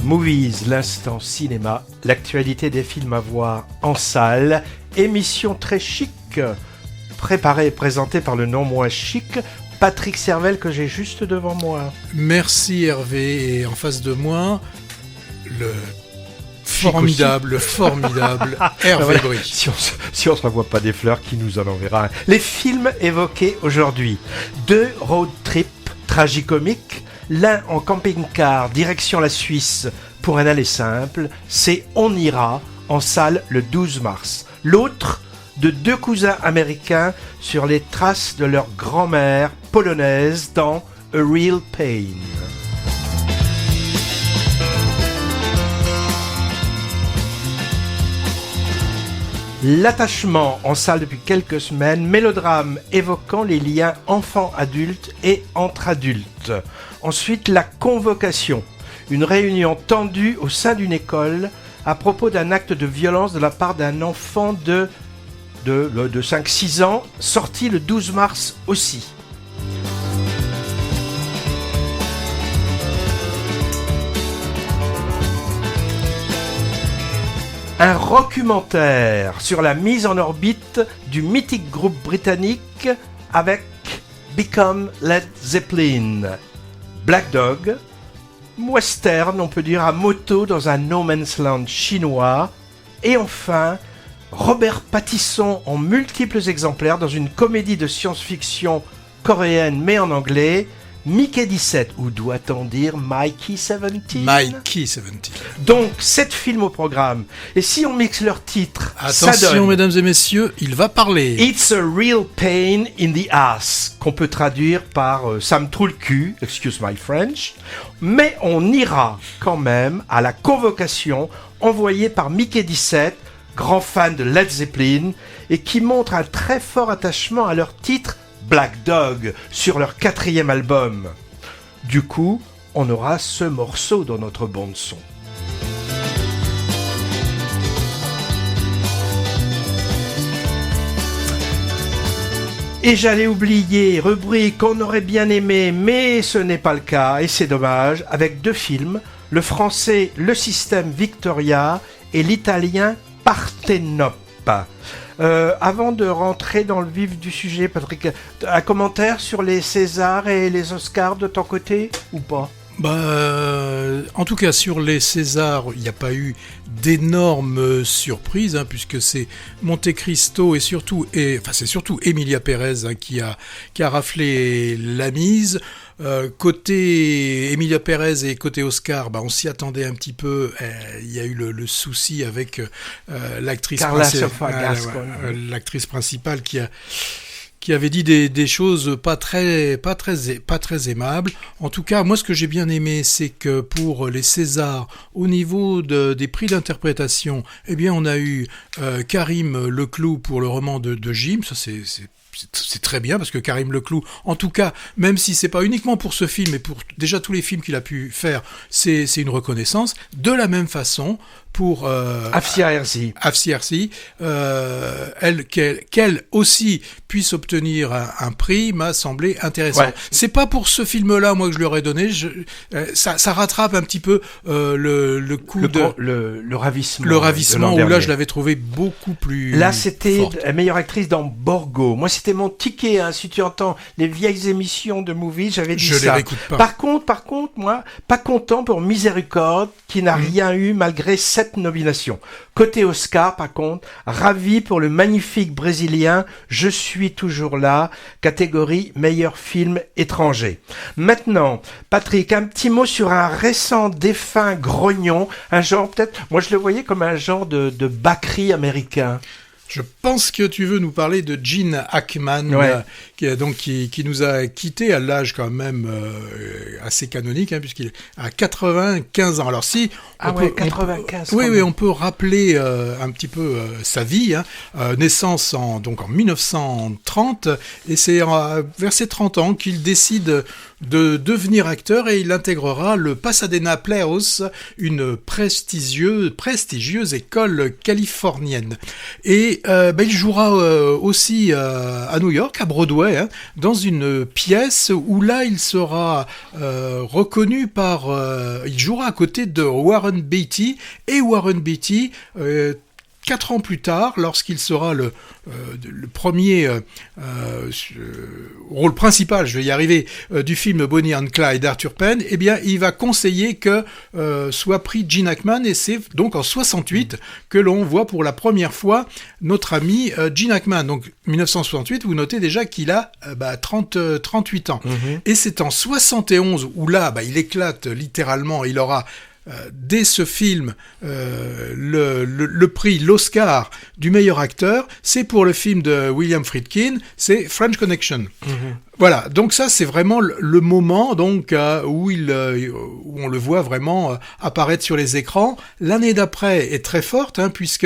Movies, l'instant cinéma, l'actualité des films à voir en salle, émission très chic, préparée et présentée par le non moins chic, Patrick Servel que j'ai juste devant moi. Merci Hervé, et en face de moi, le formidable Hervé voilà. Brie. Si on se revoit pas des fleurs, qui nous en enverra un. Les films évoqués aujourd'hui, 2 road trips tragicomiques, l'un en camping-car direction la Suisse pour un aller simple, c'est On ira en salle le 12 mars. L'autre de 2 cousins américains sur les traces de leur grand-mère polonaise dans A Real Pain. L'attachement en salle depuis quelques semaines, mélodrame évoquant les liens enfants-adultes et entre adultes. Ensuite, La Convocation, une réunion tendue au sein d'une école à propos d'un acte de violence de la part d'un enfant de 5-6 ans, sorti le 12 mars aussi. Un documentaire sur la mise en orbite du mythique groupe britannique avec Become Led Zeppelin. Black Dog, western, on peut dire, à moto dans un no man's land chinois. Et enfin, Robert Pattinson en multiples exemplaires dans une comédie de science-fiction coréenne mais en anglais, Mickey 17, ou doit-on dire Mikey 17 ? Mikey 17. Donc, 7 films au programme. Et si on mixe leurs titres, attention ça donne mesdames et messieurs, il va parler. It's a real pain in the ass, qu'on peut traduire par ça me trouve le cul, excuse my French. Mais on ira quand même à la convocation envoyée par Mickey 17, grand fan de Led Zeppelin, et qui montre un très fort attachement à leur titre Black Dog, sur leur 4e album. Du coup, on aura ce morceau dans notre bande-son. Et j'allais oublier, rubrique qu'on aurait bien aimé, mais ce n'est pas le cas, et c'est dommage, avec 2 films, le français Le Système Victoria et l'italien Partenope. Avant de rentrer dans le vif du sujet, Patrick, un commentaire sur les Césars et les Oscars de ton côté ou pas ? En tout cas, sur les Césars, il n'y a pas eu d'énormes surprises, puisque c'est Monte Cristo et surtout Emilia Pérez qui a raflé la mise. Côté Emilia Pérez et côté Oscar, on s'y attendait un petit peu. Il y a eu le souci avec l'actrice principale qui avait dit des choses pas très aimables. En tout cas, moi, ce que j'ai bien aimé, c'est que pour les Césars, au niveau des prix d'interprétation, on a eu Karim Leclou pour le roman de Jim. Ça, c'est très bien, parce que Karim Leclou, en tout cas, même si c'est pas uniquement pour ce film, mais pour déjà tous les films qu'il a pu faire, c'est une reconnaissance. De la même façon, pour Afsia Herzi, qu'elle aussi puisse obtenir un prix m'a semblé intéressant. Ouais. C'est pas pour ce film-là, moi, que je lui aurais donné. Ça rattrape un petit peu le coup le ravissement. Le ravissement, où là, je l'avais trouvé beaucoup plus. Là, c'était forte. La meilleure actrice dans Borgo. Moi, c'était mon ticket. Si tu entends les vieilles émissions de Movies, j'avais dit ça. Je les réécoute pas. Par contre, moi, pas content pour Miséricorde, qui n'a rien eu malgré 7 nominations. Côté Oscar, par contre, ravi pour le magnifique brésilien Je suis toujours là, catégorie meilleur film étranger. Maintenant, Patrick, un petit mot sur un récent défunt grognon, un genre peut-être, moi je le voyais comme un genre de Bakri américain. Je pense que tu veux nous parler de Gene Hackman, ouais. qui nous a quittés à l'âge quand même assez canonique, puisqu'il a 95 ans. Alors si... 95. On peut rappeler un petit peu sa vie. Naissance en 1930, et c'est vers ses 30 ans qu'il décide de devenir acteur, et il intégrera le Pasadena Playhouse, une prestigieuse école californienne. Et Et il jouera aussi à New York, à Broadway, hein, dans une pièce où là il sera reconnu par... il jouera à côté de Warren Beatty, et Warren Beatty... 4 ans plus tard, lorsqu'il sera le premier rôle principal, je vais y arriver, du film Bonnie and Clyde d'Arthur Penn, eh bien, il va conseiller que soit pris Gene Hackman, et c'est donc en 68 que l'on voit pour la première fois notre ami Gene Hackman. Donc, 1968, vous notez déjà qu'il a 38 ans. Et c'est en 71 où là, il éclate littéralement, il aura... dès ce film, le prix, l'Oscar du meilleur acteur, c'est pour le film de William Friedkin, c'est French Connection. Voilà, donc ça c'est vraiment le moment donc où on le voit vraiment apparaître sur les écrans. L'année d'après est très forte, hein, puisque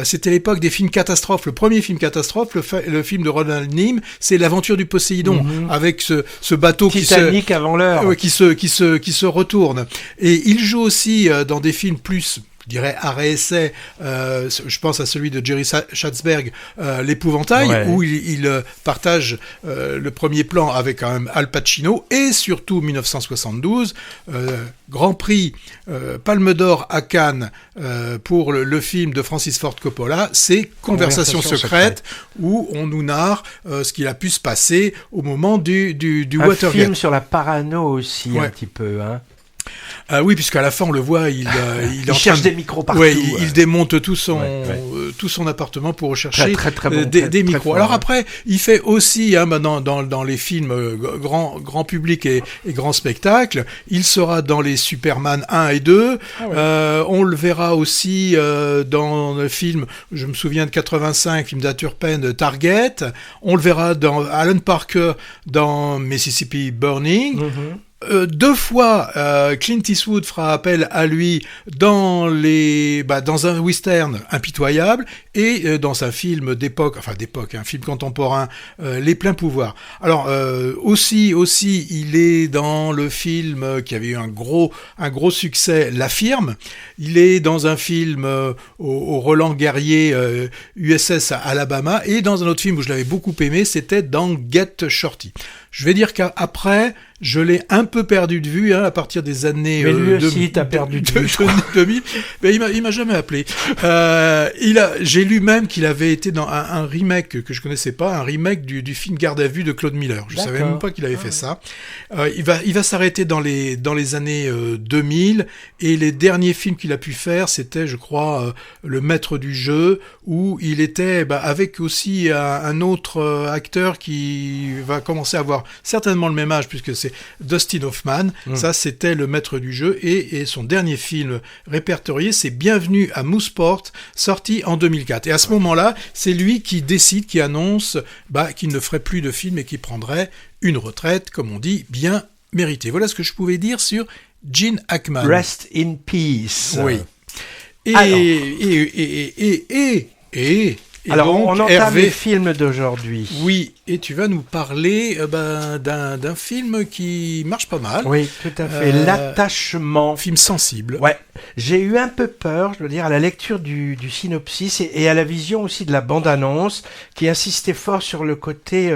c'était l'époque des films catastrophes. Le premier film catastrophe, le film de Roald Nim, c'est L'Aventure du Poséidon, avec ce bateau Titanic avant l'heure, qui se retourne. Et il joue aussi dans des films plus, je dirais, arrêt-essai, je pense à celui de Jerry Schatzberg, L'Épouvantail, où il partage le premier plan avec quand même Al Pacino, et surtout 1972, Grand Prix Palme d'Or à Cannes pour le film de Francis Ford Coppola, c'est Conversation secrète, où on nous narre ce qu'il a pu se passer au moment du Watergate. Un film sur la parano aussi, un petit peu, hein. Oui, puisqu'à la fin on le voit, il cherche des micros partout. Il démonte tout son appartement pour rechercher des micros. Alors après, il fait aussi, dans les films grand public et grand spectacle, il sera dans les Superman 1 et 2. On le verra aussi dans le film, je me souviens de 85, film d'Arthur Penn, Target. On le verra dans Alan Parker dans Mississippi Burning. 2 fois, Clint Eastwood fera appel à lui dans un western impitoyable, et dans un film un film contemporain, Les Pleins Pouvoirs. Alors aussi, il est dans le film qui avait eu un gros succès, La Firme. Il est dans un film au Roland Guerrier, USS Alabama, et dans un autre film où je l'avais beaucoup aimé, c'était dans Get Shorty. Je vais dire qu'après, je l'ai un peu perdu de vue, hein, à partir des années... Mais lui aussi, t'as perdu de vue. 2000. Mais il m'a jamais appelé. J'ai lu même qu'il avait été dans un remake que je connaissais pas, un remake du film Garde à vue de Claude Miller. Je savais même pas qu'il avait fait ça. Il va s'arrêter dans les années 2000, et les derniers films qu'il a pu faire, c'était, je crois, Le Maître du jeu, où il était avec aussi un autre acteur qui va commencer à avoir certainement le même âge, puisque c'est Dustin Hoffman. Ça, c'était Le Maître du jeu, et son dernier film répertorié, c'est Bienvenue à Mooseport, sorti en 2004. Et à ce moment-là, c'est lui qui décide, qui annonce qu'il ne ferait plus de films et qu'il prendrait une retraite, comme on dit, bien méritée. Voilà ce que je pouvais dire sur Gene Hackman. Rest in peace. Oui. Alors, donc, on entame les films d'aujourd'hui. Oui, et tu vas nous parler d'un film qui marche pas mal. Oui, tout à fait. L'attachement. Film sensible. Ouais. J'ai eu un peu peur, je dois dire, à la lecture du synopsis et à la vision aussi de la bande-annonce, qui insistait fort sur le côté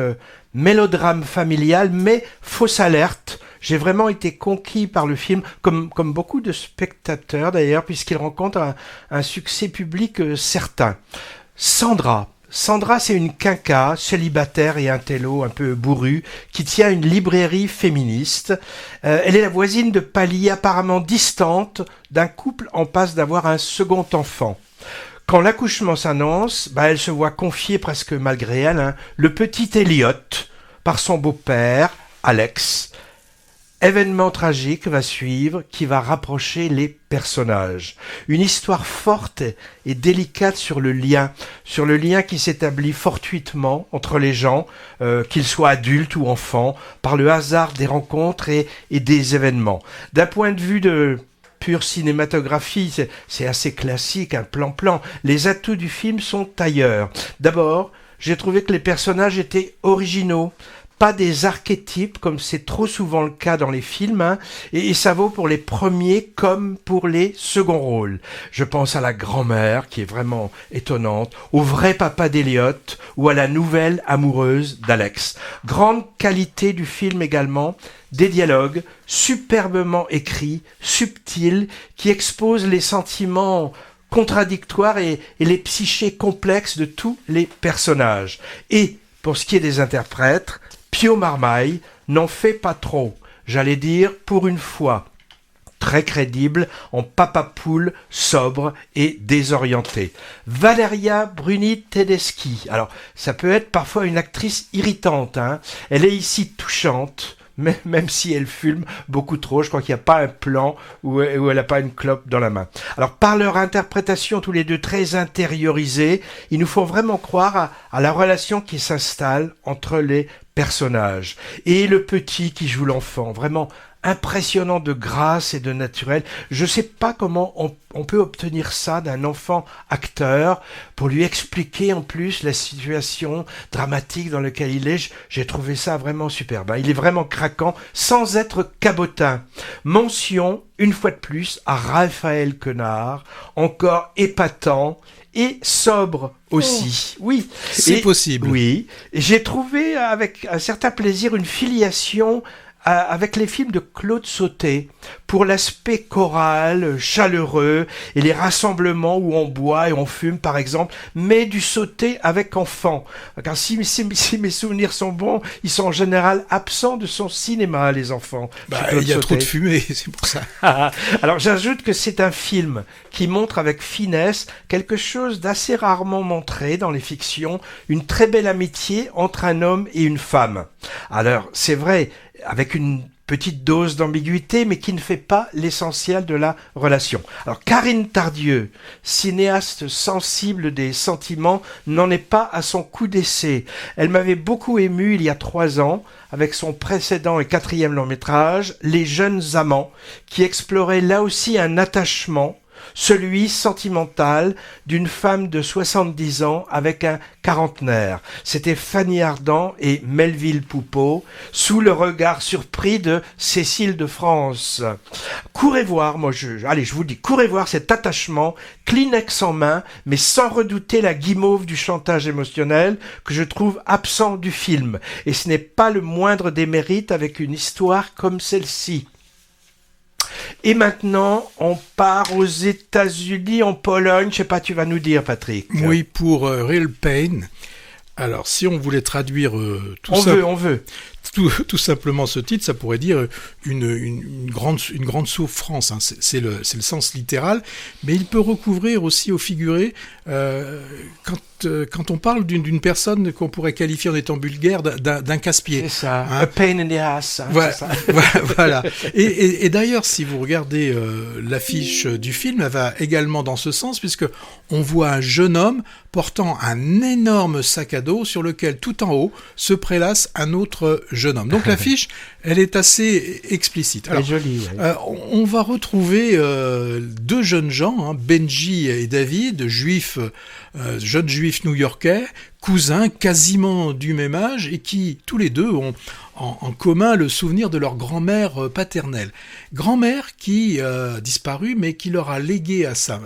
mélodrame familial, mais fausse alerte. J'ai vraiment été conquis par le film, comme beaucoup de spectateurs d'ailleurs, puisqu'il rencontre un succès public certain. Sandra, c'est une quinca, célibataire et intello un peu bourrue, qui tient une librairie féministe. Elle est la voisine de palier apparemment distante d'un couple en passe d'avoir un second enfant. Quand l'accouchement s'annonce, elle se voit confier presque malgré elle, le petit Elliot, par son beau-père, Alex. Événement tragique va suivre qui va rapprocher les personnages. Une histoire forte et délicate sur le lien qui s'établit fortuitement entre les gens, qu'ils soient adultes ou enfants, par le hasard des rencontres et des événements. D'un point de vue de pure cinématographie, c'est assez classique, un plan-plan. Les atouts du film sont ailleurs. D'abord, j'ai trouvé que les personnages étaient originaux, pas des archétypes comme c'est trop souvent le cas dans les films, hein, et ça vaut pour les premiers comme pour les seconds rôles. Je pense à la grand-mère qui est vraiment étonnante, au vrai papa d'Eliott ou à la nouvelle amoureuse d'Alex. Grande qualité du film également, des dialogues superbement écrits, subtils, qui exposent les sentiments contradictoires et les psychés complexes de tous les personnages. Et pour ce qui est des interprètes, Pio Marmaille n'en fait pas trop. J'allais dire, pour une fois, très crédible, en papa poule, sobre et désorienté. Valeria Bruni Tedeschi. Alors, ça peut être parfois une actrice irritante, hein. Elle est ici touchante, même si elle fume beaucoup trop. Je crois qu'il n'y a pas un plan où elle n'a pas une clope dans la main. Alors, par leur interprétation, tous les deux très intériorisés, ils nous font vraiment croire à la relation qui s'installe entre les personnages. Et le petit qui joue l'enfant, vraiment impressionnant de grâce et de naturel. Je ne sais pas comment on peut obtenir ça d'un enfant acteur pour lui expliquer en plus la situation dramatique dans laquelle il est. J'ai trouvé ça vraiment superbe. Il est vraiment craquant sans être cabotin. Mention, une fois de plus, à Raphaël Quenard, encore épatant et sobre aussi. Oui, c'est possible. Oui, j'ai trouvé avec un certain plaisir une filiation avec les films de Claude Sautet, pour l'aspect choral, chaleureux, et les rassemblements où on boit et on fume, par exemple, mais du Sautet avec enfants. Car si mes souvenirs sont bons, ils sont en général absents de son cinéma, les enfants. Il y a trop de fumée, c'est pour ça. Alors j'ajoute que c'est un film qui montre avec finesse quelque chose d'assez rarement montré dans les fictions, une très belle amitié entre un homme et une femme. Alors, c'est vrai, avec une petite dose d'ambiguïté, mais qui ne fait pas l'essentiel de la relation. Alors, Karine Tardieu, cinéaste sensible des sentiments, n'en est pas à son coup d'essai. Elle m'avait beaucoup ému il y a 3 ans, avec son précédent et 4e long-métrage, Les Jeunes Amants, qui explorait là aussi un attachement, celui sentimental d'une femme de 70 ans avec un quarantenaire. C'était Fanny Ardant et Melville Poupeau, sous le regard surpris de Cécile de France. Courez voir, je vous dis, courez voir cet attachement, Kleenex en main, mais sans redouter la guimauve du chantage émotionnel que je trouve absent du film. Et ce n'est pas le moindre des mérites avec une histoire comme celle-ci. Et maintenant, on part aux États-Unis, en Pologne. Je sais pas, tu vas nous dire, Patrick. Oui, pour Real Pain. Alors, si on voulait traduire on veut. Tout simplement ce titre, ça pourrait dire une grande souffrance, hein. C'est le sens littéral, mais il peut recouvrir aussi au figuré quand on parle d'une personne qu'on pourrait qualifier en étant vulgaire d'un casse-pied. C'est ça, hein. A pain in the ass. Hein, voilà, c'est ça. Voilà. Et d'ailleurs, si vous regardez l'affiche du film, elle va également dans ce sens, puisque on voit un jeune homme portant un énorme sac à dos sur lequel, tout en haut, se prélasse un autre jeune homme. Donc l'affiche, elle est assez explicite. Alors, jolie, ouais. On va retrouver 2 jeunes gens, hein, Benji et David, jeunes juifs new-yorkais, cousins quasiment du même âge, et qui, tous les deux, ont en commun le souvenir de leur grand-mère paternelle. Grand-mère qui a disparu, mais qui leur a légué à sa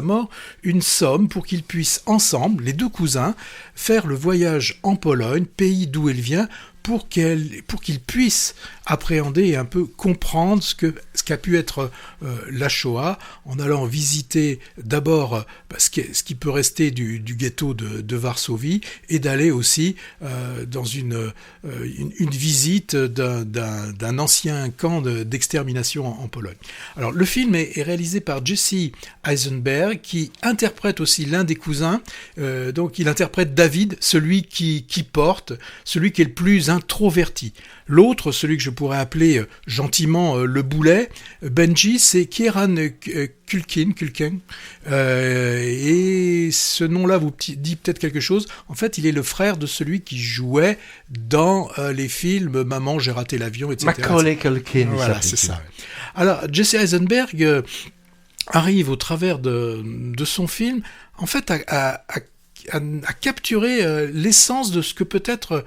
mort une somme pour qu'ils puissent ensemble, les 2 cousins, faire le voyage en Pologne, pays d'où elle vient, pour qu'ils puissent appréhender et un peu comprendre ce qu'a pu être la Shoah, en allant visiter d'abord ce qui peut rester du ghetto de Varsovie, et d'aller aussi dans une visite d'un ancien camp d'extermination en Pologne. Alors le film est réalisé par Jesse Eisenberg, qui interprète aussi l'un des cousins, donc il interprète David, celui qui porte, celui qui est le plus introverti. L'autre, celui que je pourrais appeler gentiment le boulet, Benji, c'est Kieran Culkin, et ce nom-là vous dit peut-être quelque chose. En fait, il est le frère de celui qui jouait dans les films Maman, j'ai raté l'avion, etc. Macaulay Culkin. Voilà, c'est ça. Alors, Jesse Eisenberg arrive au travers de son film, en fait, à capturer l'essence de ce que peut être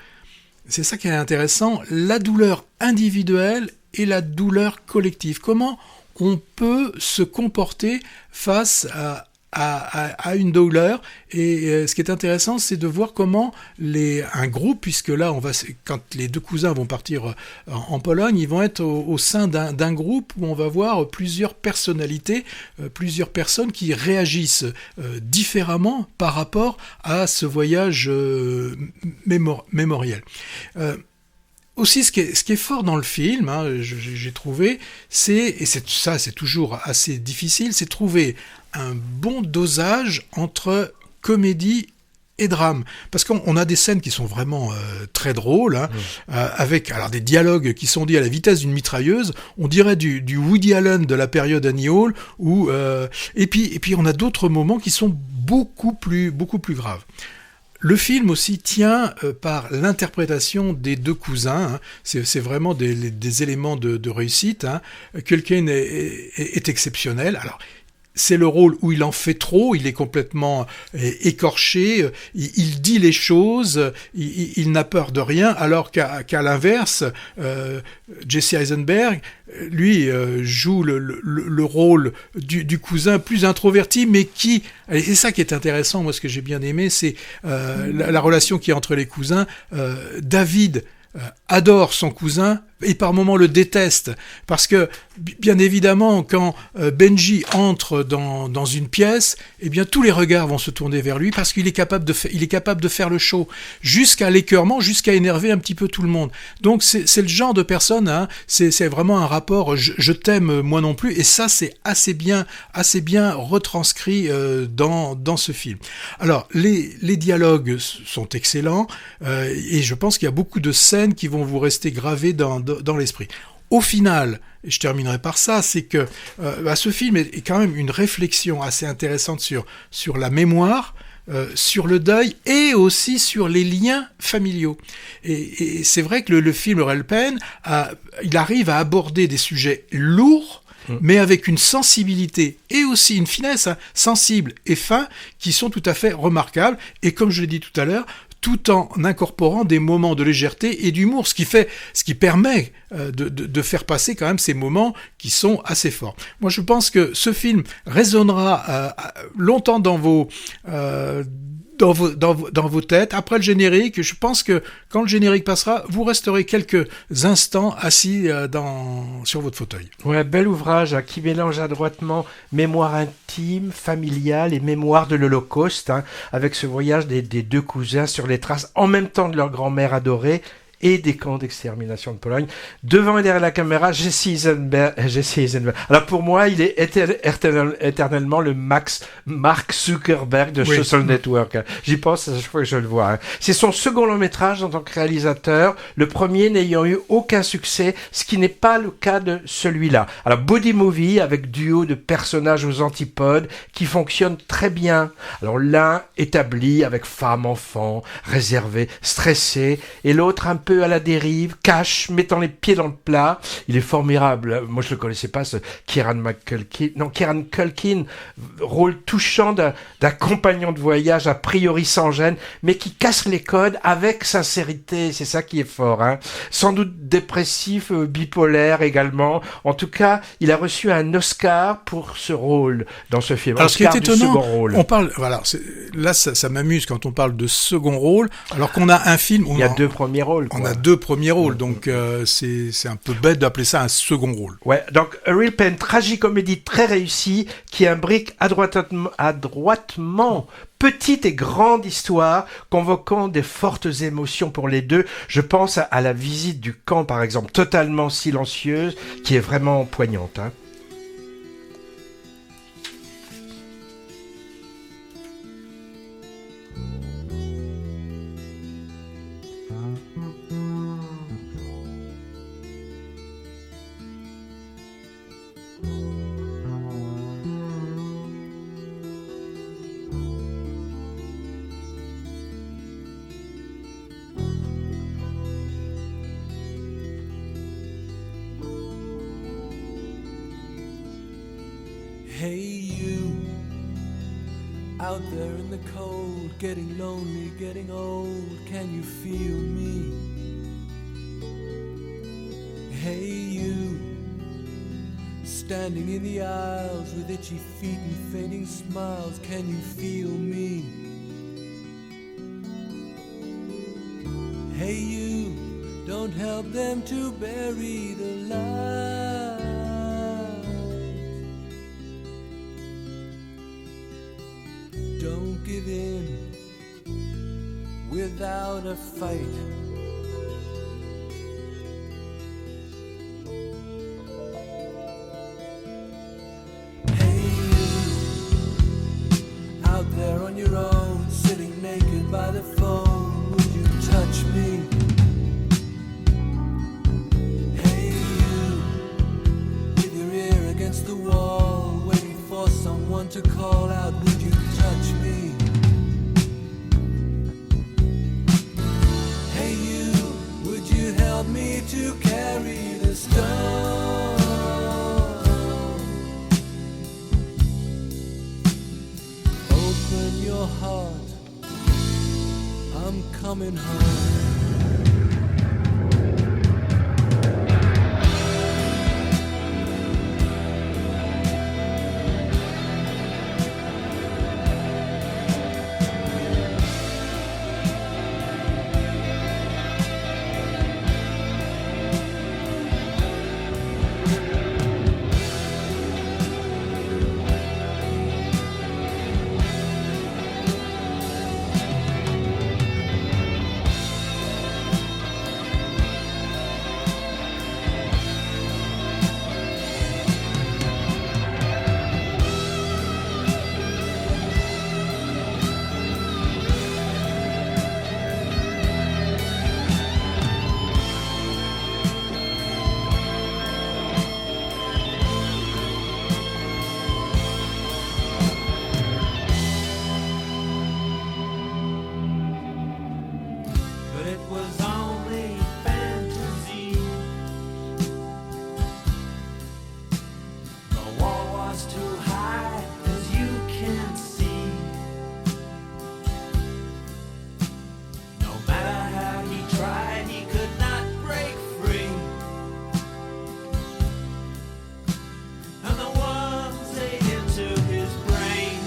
C'est ça qui est intéressant, la douleur individuelle et la douleur collective. Comment on peut se comporter face à une douleur, et ce qui est intéressant, c'est de voir comment un groupe, puisque là, quand les deux cousins vont partir en Pologne, ils vont être au sein d'un groupe où on va voir plusieurs personnalités, plusieurs personnes qui réagissent différemment par rapport à ce voyage mémoriel. Aussi, ce qui est fort dans le film, j'ai trouvé, c'est toujours assez difficile, c'est trouver un bon dosage entre comédie et drame. Parce qu'on a des scènes qui sont vraiment très drôles, avec des dialogues qui sont dits à la vitesse d'une mitrailleuse, on dirait du Woody Allen de la période Annie Hall, et puis on a d'autres moments qui sont beaucoup plus graves. Le film aussi tient par l'interprétation des deux cousins, c'est vraiment des éléments de réussite. Culkin est exceptionnel. Alors, c'est le rôle où il en fait trop, il est complètement écorché, il dit les choses, il n'a peur de rien, alors qu'à l'inverse, Jesse Eisenberg, lui, joue le rôle du cousin plus introverti, mais et c'est ça qui est intéressant, moi ce que j'ai bien aimé, c'est la relation qui est entre les cousins. David adore son cousin et par moments le déteste, parce que bien évidemment quand Benji entre dans une pièce, eh bien tous les regards vont se tourner vers lui parce qu'il est capable de faire le show, jusqu'à l'écœurement, jusqu'à énerver un petit peu tout le monde. Donc c'est le genre de personne, c'est vraiment un rapport je t'aime moi non plus, et ça c'est assez bien retranscrit dans ce film. Alors les dialogues sont excellents, et je pense qu'il y a beaucoup de scènes qui vont vous rester gravées dans l'esprit. Au final, et je terminerai par ça, c'est que ce film est quand même une réflexion assez intéressante sur la mémoire, sur le deuil et aussi sur les liens familiaux. Et c'est vrai que le film Relpen, il arrive à aborder des sujets lourds, mais avec une sensibilité et aussi une finesse sensible et fin qui sont tout à fait remarquables. Et comme je l'ai dit tout à l'heure, tout en incorporant des moments de légèreté et d'humour, ce qui permet de faire passer quand même ces moments qui sont assez forts. Moi, je pense que ce film résonnera longtemps dans vos têtes. Après le générique, je pense que quand le générique passera, vous resterez quelques instants assis sur votre fauteuil. Ouais, bel ouvrage qui mélange adroitement mémoire intime, familiale et mémoire de l'Holocauste, avec ce voyage des deux cousins sur les traces en même temps de leur grand-mère adorée et des camps d'extermination de Pologne. Devant et derrière la caméra, Jesse Eisenberg. Alors pour moi, il est éternellement le Mark Zuckerberg de Social Network. J'y pense à chaque fois que je le vois. C'est son second long métrage en tant que réalisateur, le premier n'ayant eu aucun succès, ce qui n'est pas le cas de celui-là. Alors body movie avec duo de personnages aux antipodes qui fonctionne très bien. Alors l'un établi avec femme, enfant, réservé, stressé, et l'autre un peu à la dérive, cash, mettant les pieds dans le plat. Il est formidable. Moi, je le connaissais pas, ce Kieran Culkin, rôle touchant d'un compagnon de voyage a priori sans gêne, mais qui casse les codes avec sincérité. C'est ça qui est fort. Sans doute dépressif, bipolaire également. En tout cas, il a reçu un Oscar pour ce rôle dans ce film. Alors, Oscar ce qui est étonnant, second rôle. on parle, voilà, là, ça m'amuse quand on parle de second rôle, alors qu'on a un film où il y a deux premiers rôles. On a deux premiers rôles, donc c'est un peu bête d'appeler ça un second rôle. Ouais, donc A Real Pen, tragicomédie très réussie, qui imbrique adroitement petite et grande histoire, convoquant des fortes émotions pour les deux. Je pense à la visite du camp, par exemple, totalement silencieuse, qui est vraiment poignante. Hey you, out there in the cold, getting lonely, getting old, can you feel me? Hey you, standing in the aisles with itchy feet and fading smiles, can you feel me? Hey you, don't help them to bury the light. Don't give in without a fight. Hey you, out there on your own, sitting naked by the phone, would you touch me? Hey you, with your ear against the wall, waiting for someone to call out, would you touch me? Hey you, would you help me to carry the stone? Open your heart, I'm coming home. But it was only fantasy. The wall was too high, as you can see. No matter how he tried, he could not break free. And the ones ate into his brain.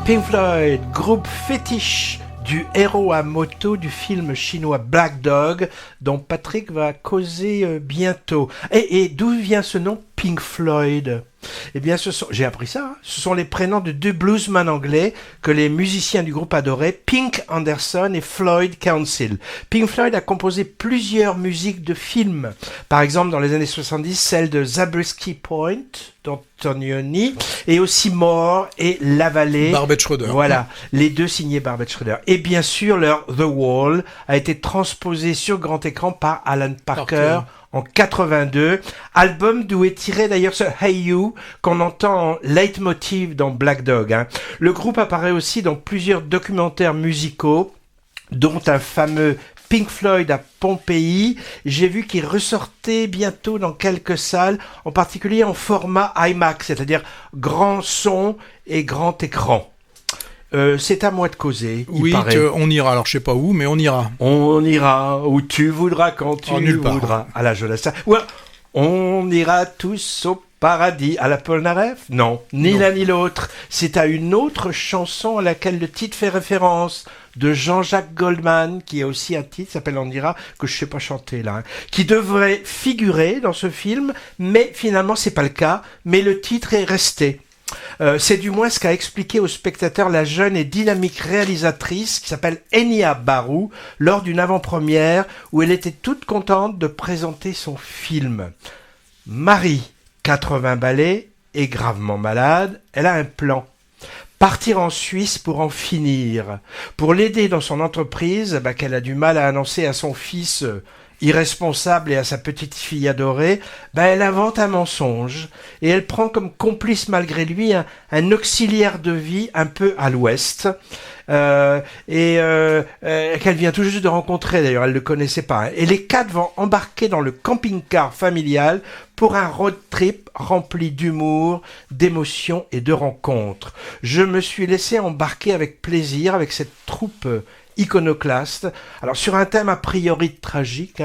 Pink Floyd, groupe fétiche du héros à moto du film chinois Black Dog, dont Patrick va causer bientôt. Et d'où vient ce nom Pink Floyd ? Eh bien, j'ai appris ça. Hein. Ce sont les prénoms de deux bluesmen anglais que les musiciens du groupe adoraient, Pink Anderson et Floyd Council. Pink Floyd a composé plusieurs musiques de films. Par exemple, dans les années 70, celle de Zabriskie Point, d'Antonioni, et aussi More et La Vallée. Barbet Schroeder. Voilà, les deux signés Barbet Schroeder. Et bien sûr, leur The Wall a été transposé sur grand écran par Alan Parker. En 82, album d'où est tiré d'ailleurs ce Hey You qu'on entend en leitmotiv dans Black Dog. Hein. Le groupe apparaît aussi dans plusieurs documentaires musicaux, dont un fameux Pink Floyd à Pompéi. J'ai vu qu'il ressortait bientôt dans quelques salles, en particulier en format IMAX, c'est-à-dire grand son et grand écran. C'est à moi de causer. Oui, on ira. Alors je sais pas où, mais on ira. On ira où tu voudras, quand tu voudras. À la Jolassa. Ouais, on ira tous au Paradis à la Polnareff? Non, ni l'un ni l'autre. C'est à une autre chanson à laquelle le titre fait référence, de Jean-Jacques Goldman, qui a aussi un titre, s'appelle On dira, que je sais pas chanter là, qui devrait figurer dans ce film, mais finalement c'est pas le cas, mais le titre est resté. C'est du moins ce qu'a expliqué au spectateur la jeune et dynamique réalisatrice qui s'appelle Enya Barou lors d'une avant-première où elle était toute contente de présenter son film. Marie, 80 balais, est gravement malade, elle a un plan. Partir en Suisse pour en finir. Pour l'aider dans son entreprise, qu'elle a du mal à annoncer à son fils irresponsable et à sa petite fille adorée, elle invente un mensonge et elle prend comme complice malgré lui un auxiliaire de vie un peu à l'ouest qu'elle vient tout juste de rencontrer d'ailleurs, elle ne le connaissait pas. Et les quatre vont embarquer dans le camping-car familial pour un road trip rempli d'humour, d'émotions et de rencontres. Je me suis laissé embarquer avec plaisir avec cette troupe iconoclaste. Alors sur un thème a priori tragique,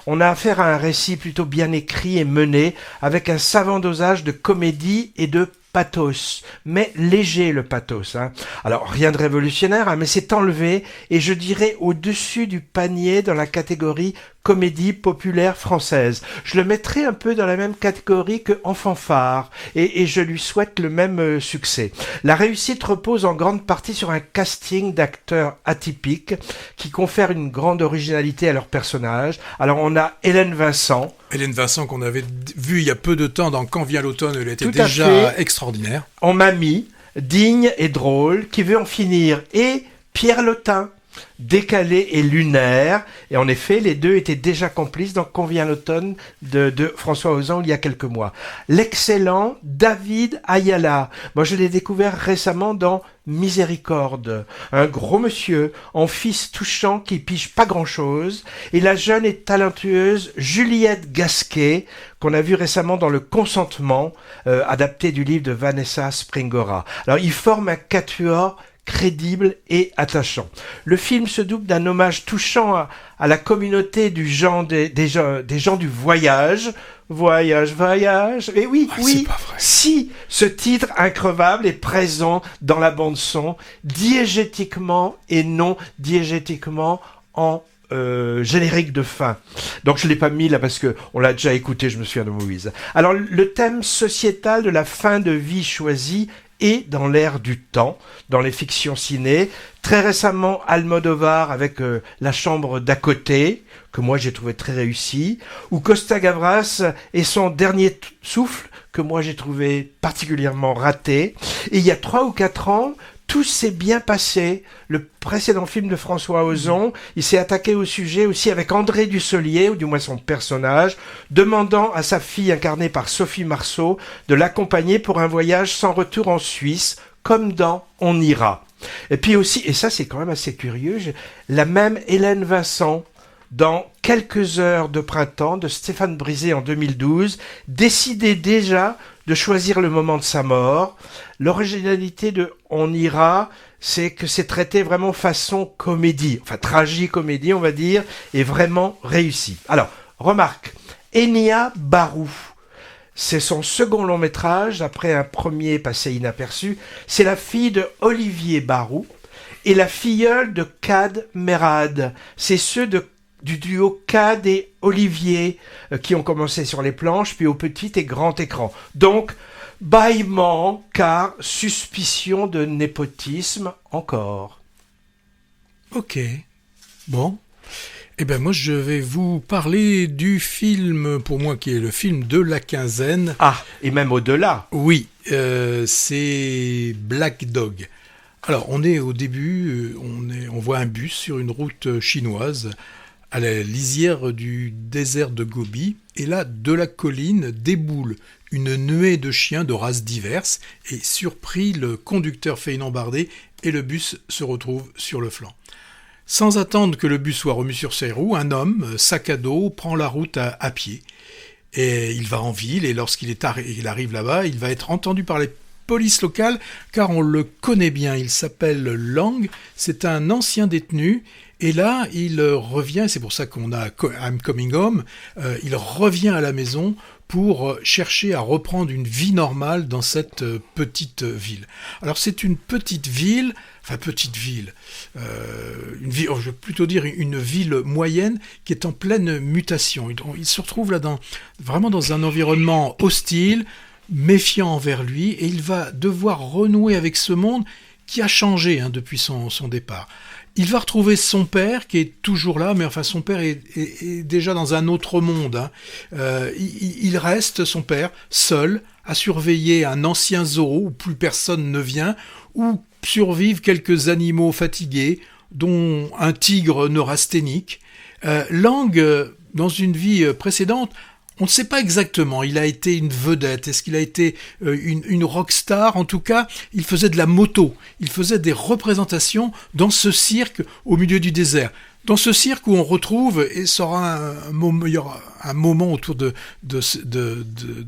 on a affaire à un récit plutôt bien écrit et mené, avec un savant dosage de comédie et de pathos, mais léger le pathos. Alors rien de révolutionnaire, mais c'est enlevé, et je dirais au-dessus du panier dans la catégorie comédie populaire française. Je le mettrai un peu dans la même catégorie que En fanfare, et je lui souhaite le même succès. La réussite repose en grande partie sur un casting d'acteurs atypiques qui confèrent une grande originalité à leurs personnages. Alors on a Hélène Vincent qu'on avait vue il y a peu de temps dans Quand vient l'automne, elle était déjà extraordinaire. En mamie, digne et drôle, qui veut en finir, et Pierre Lotin, décalé et lunaire, et en effet les deux étaient déjà complices dans Quand vient l'automne de François Ozon il y a quelques mois. L'excellent David Ayala, moi je l'ai découvert récemment dans Miséricorde, un gros monsieur en fils touchant qui pige pas grand chose, et la jeune et talentueuse Juliette Gasquet qu'on a vu récemment dans Le Consentement, adapté du livre de Vanessa Springora. Alors ils forment un quatuor crédible et attachant. Le film se double d'un hommage touchant à la communauté des gens du voyage. Et oui, c'est pas vrai. Si ce titre increvable est présent dans la bande son, diégétiquement et non diégétiquement en générique de fin. Donc je l'ai pas mis là parce que on l'a déjà écouté, je me souviens de Moïse. Alors le thème sociétal de la fin de vie choisie et dans l'air du temps, dans les fictions ciné. Très récemment, Almodovar avec La chambre d'à côté, que moi j'ai trouvé très réussi, ou Costa Gavras et son dernier souffle, que moi j'ai trouvé particulièrement raté. Et il y a 3 ou 4 ans, tout s'est bien passé. Le précédent film de François Ozon, il s'est attaqué au sujet aussi avec André Dussolier, ou du moins son personnage, demandant à sa fille incarnée par Sophie Marceau de l'accompagner pour un voyage sans retour en Suisse, comme dans On ira. Et puis aussi, et ça c'est quand même assez curieux, la même Hélène Vincent, dans Quelques heures de printemps de Stéphane Brisé en 2012, décidait déjà de choisir le moment de sa mort. L'originalité de On ira, c'est que c'est traité vraiment façon comédie, enfin tragicomédie on va dire, et vraiment réussi. Alors, remarque, Enya Barou, c'est son second long métrage, après un premier passé inaperçu. C'est la fille de Olivier Barou et la filleule de Kad Merad. C'est ceux du duo Kad et Olivier qui ont commencé sur les planches, puis au petit et grand écran. Donc, bâillement, car suspicion de népotisme encore. Ok, bon. Eh bien, moi, je vais vous parler du film, pour moi, qui est le film de la quinzaine. Ah, et même au-delà. Oui, c'est Black Dog. Alors, on est au début, on voit un bus sur une route chinoise à la lisière du désert de Gobi, et là, de la colline, déboule une nuée de chiens de races diverses, et surpris, le conducteur fait une embardée, et le bus se retrouve sur le flanc. Sans attendre que le bus soit remis sur ses roues, un homme, sac à dos, prend la route à pied. Et il va en ville, et lorsqu'il arrive là-bas, il va être entendu par les polices locales, car on le connaît bien. Il s'appelle Lang, c'est un ancien détenu, Et là, il revient, c'est pour ça qu'on a I'm Coming Home, il revient à la maison pour chercher à reprendre une vie normale dans cette petite ville. Alors c'est une petite ville, une ville, je vais plutôt dire une ville moyenne qui est en pleine mutation. Il se retrouve là vraiment dans un environnement hostile, méfiant envers lui, et il va devoir renouer avec ce monde qui a changé depuis son départ. Il va retrouver son père qui est toujours là, mais enfin son père est déjà dans un autre monde. Il reste, son père, seul, à surveiller un ancien zoo où plus personne ne vient, où survivent quelques animaux fatigués, dont un tigre neurasthénique. Lang, dans une vie précédente, on ne sait pas exactement, il a été une vedette, est-ce qu'il a été une rockstar? En tout cas, il faisait de la moto, il faisait des représentations dans ce cirque au milieu du désert. Dans ce cirque où on retrouve, et ça aura il y aura un moment autour de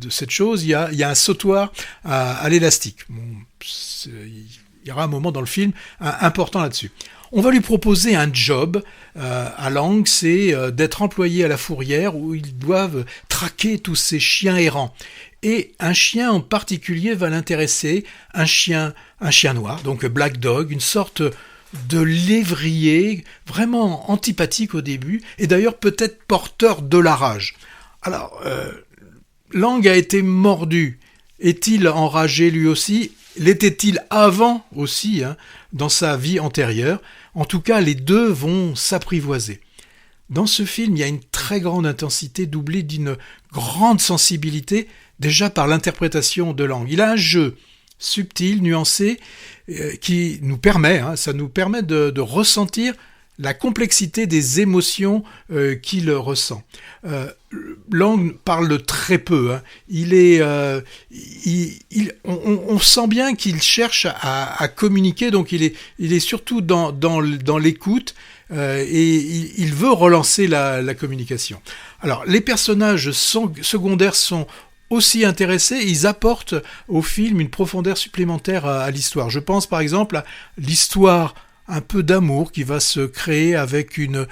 cette chose, il y a un sautoir à l'élastique. Bon, il y aura un moment dans le film important là-dessus. On va lui proposer un job à Lang, c'est d'être employé à la fourrière où ils doivent traquer tous ces chiens errants. Et un chien en particulier va l'intéresser, un chien noir, donc Black Dog, une sorte de lévrier, vraiment antipathique au début, et d'ailleurs peut-être porteur de la rage. Alors, Lang a été mordu. Est-il enragé lui aussi? L'était-il avant aussi, dans sa vie antérieure? En tout cas, les deux vont s'apprivoiser. Dans ce film, il y a une très grande intensité doublée d'une grande sensibilité, déjà par l'interprétation de Lang. Il a un jeu subtil, nuancé, qui nous permet, ça nous permet de ressentir la complexité des émotions qu'il ressent. Lang parle très peu. On sent bien qu'il cherche à communiquer, donc il est surtout dans l'écoute et il veut relancer la communication. Alors, les personnages secondaires sont aussi intéressés, ils apportent au film une profondeur supplémentaire à l'histoire. Je pense par exemple à l'histoire un peu d'amour qui va se créer avec une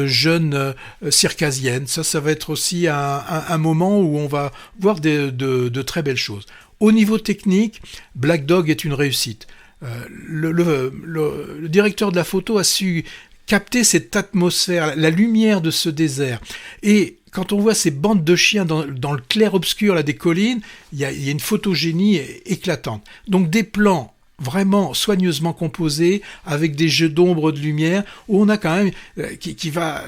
jeune circassienne. Ça va être aussi un moment où on va voir de très belles choses. Au niveau technique, Black Dog est une réussite. Le directeur de la photo a su capter cette atmosphère, la lumière de ce désert. Et quand on voit ces bandes de chiens dans le clair-obscur là, des collines, il y a une photogénie éclatante. Donc des plans vraiment soigneusement composés, avec des jeux d'ombre, de lumière, où on a quand même qui va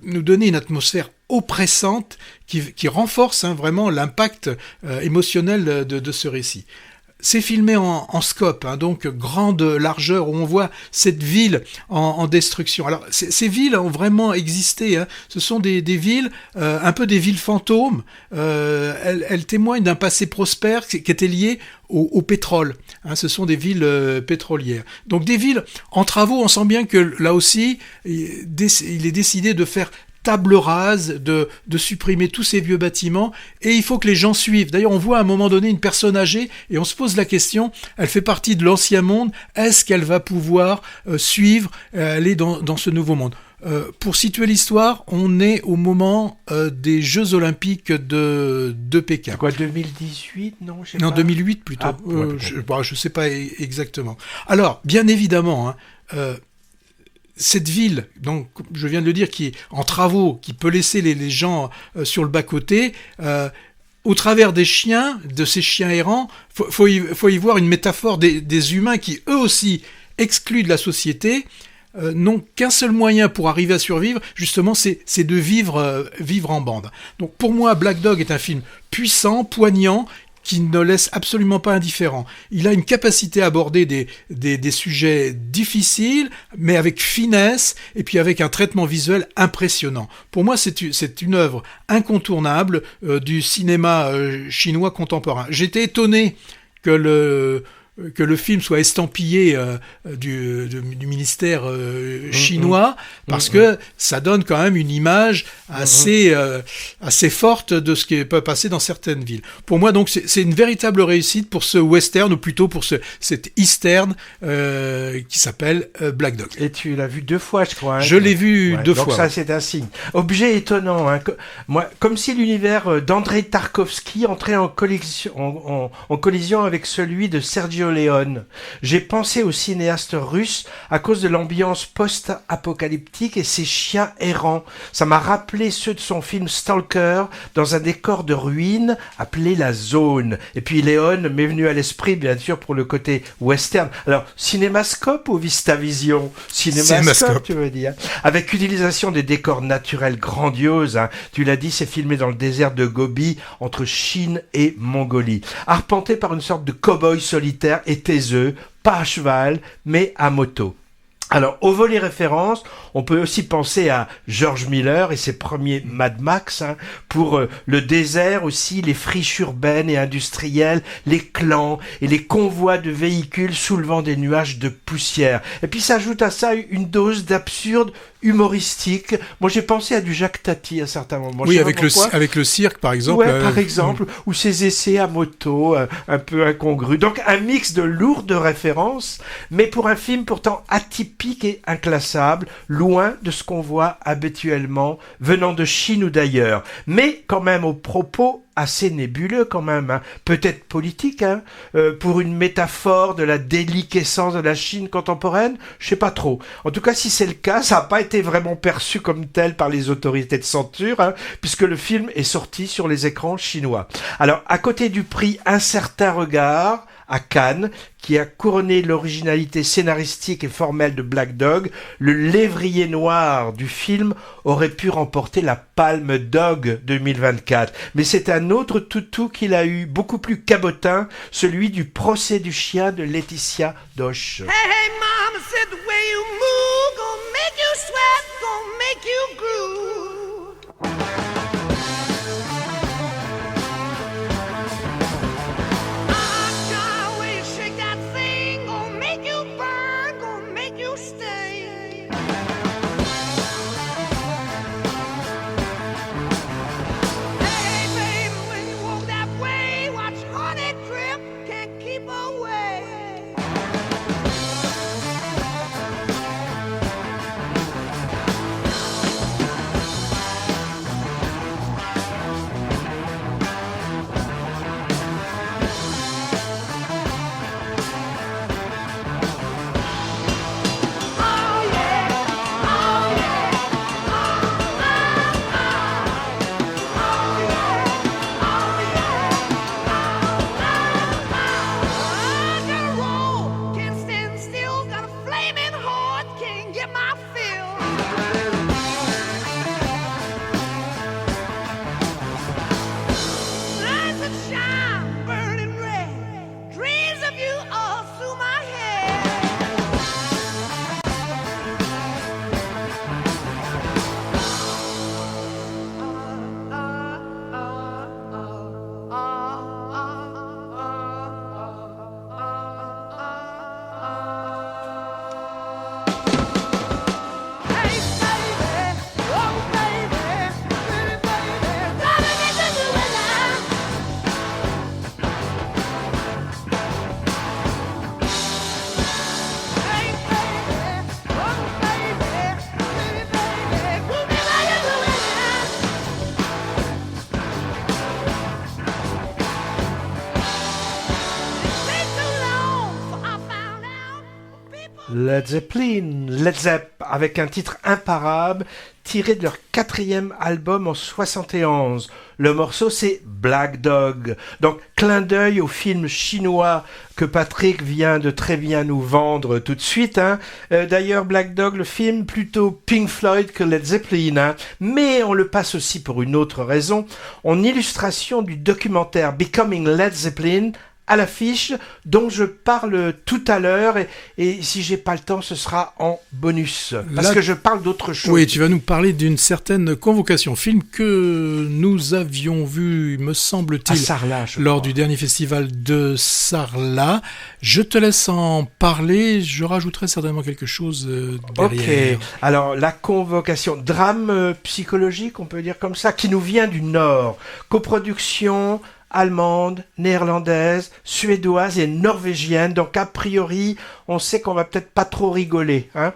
nous donner une atmosphère oppressante qui renforce vraiment l'impact émotionnel de ce récit. C'est filmé en scope, donc grande largeur, où on voit cette ville en destruction. Alors, ces villes ont vraiment existé. Ce sont des villes, un peu des villes fantômes. Elles témoignent d'un passé prospère qui était lié au pétrole. Ce sont des villes pétrolières. Donc des villes en travaux, on sent bien que là aussi, il est décidé de faire table rase, de supprimer tous ces vieux bâtiments, et il faut que les gens suivent. D'ailleurs, on voit à un moment donné une personne âgée, et on se pose la question, elle fait partie de l'ancien monde, est-ce qu'elle va pouvoir suivre, aller dans ce nouveau monde? Pour situer l'histoire, on est au moment des Jeux Olympiques de Pékin. C'est quoi, 2018? Non, je sais Non, pas. 2008 plutôt. Je sais pas exactement. Alors, bien évidemment, cette ville, donc je viens de le dire, qui est en travaux, qui peut laisser les gens sur le bas-côté, au travers des chiens, de ces chiens errants, faut y voir une métaphore des humains qui, eux aussi, exclus de la société, n'ont qu'un seul moyen pour arriver à survivre, justement, c'est de vivre en bande. Donc pour moi, Black Dog est un film puissant, poignant, qui ne laisse absolument pas indifférent. Il a une capacité à aborder des sujets difficiles, mais avec finesse, et puis avec un traitement visuel impressionnant. Pour moi, c'est une œuvre incontournable du cinéma chinois contemporain. J'étais étonné que que le film soit estampillé du ministère chinois, parce que ça donne quand même une image assez forte de ce qui peut passer dans certaines villes. Pour moi, donc, c'est une véritable réussite pour ce western, ou plutôt pour cet eastern qui s'appelle Black Dog. Et tu l'as vu 2 fois, je crois. Hein, je l'ai vu 2 fois. Donc ça, c'est un signe. Objet étonnant. Hein, moi, comme si l'univers d'Andrei Tarkovsky entrait en collision avec celui de Sergio Leone. J'ai pensé au cinéaste russe à cause de l'ambiance post-apocalyptique et ses chiens errants. Ça m'a rappelé ceux de son film Stalker, dans un décor de ruines appelé La Zone. Et puis Leone m'est venu à l'esprit, bien sûr, pour le côté western. Alors, cinémascope ou VistaVision ? Cinémascope, tu veux dire. Avec utilisation des décors naturels grandioses. Hein. Tu l'as dit, c'est filmé dans le désert de Gobi, entre Chine et Mongolie. Arpenté par une sorte de cow-boy solitaire et taiseux, pas à cheval, mais à moto. Alors, au volet référence, on peut aussi penser à George Miller et ses premiers Mad Max, hein, pour le désert aussi, les friches urbaines et industrielles, les clans et les convois de véhicules soulevant des nuages de poussière. Et puis s'ajoute à ça une dose d'absurde humoristique. Moi, j'ai pensé à du Jacques Tati à certains moments. Oui, avec le cirque, par exemple. Ouais, par exemple, ou ses essais à moto, un peu incongrus. Donc, un mix de lourdes références, mais pour un film pourtant atypique et inclassable, loin de ce qu'on voit habituellement venant de Chine ou d'ailleurs. Mais quand même aux propos assez nébuleux quand même, hein. Peut-être politique, hein, pour une métaphore de la déliquescence de la Chine contemporaine, je sais pas trop. En tout cas, si c'est le cas, ça n'a pas été vraiment perçu comme tel par les autorités de censure, hein, puisque le film est sorti sur les écrans chinois. Alors, à côté du prix Un certain regard, à Cannes, qui a couronné l'originalité scénaristique et formelle de Black Dog, le lévrier noir du film aurait pu remporter la Palme Dog 2024. Mais c'est un autre toutou qu'il a eu, beaucoup plus cabotin, celui du Procès du chien de Laetitia Doche. Hey, hey, mama said the way you move, gonna make you sweat, gonna make you groove. Led Zepp, avec un titre imparable, tiré de leur 4e album en 71. Le morceau, c'est Black Dog. Donc, clin d'œil au film chinois que Patrick vient de très bien nous vendre tout de suite. Hein. D'ailleurs, Black Dog, le film, plutôt Pink Floyd que Led Zeppelin. Hein. Mais on le passe aussi pour une autre raison. En illustration du documentaire Becoming Led Zeppelin, à l'affiche dont je parle tout à l'heure et si j'ai pas le temps ce sera en bonus parce Là, que je parle d'autre chose. Oui, tu vas nous parler d'une certaine Convocation, film que nous avions vu, me à semble-t-il, Sarlat, je lors crois. du dernier festival de Sarlat. Je te laisse en parler, je rajouterai certainement quelque chose derrière. Ok, alors la Convocation, drame psychologique, on peut dire comme ça, qui nous vient du Nord. Coproduction allemande, néerlandaise, suédoise et norvégienne, donc a priori, on sait qu'on va peut-être pas trop rigoler. Hein.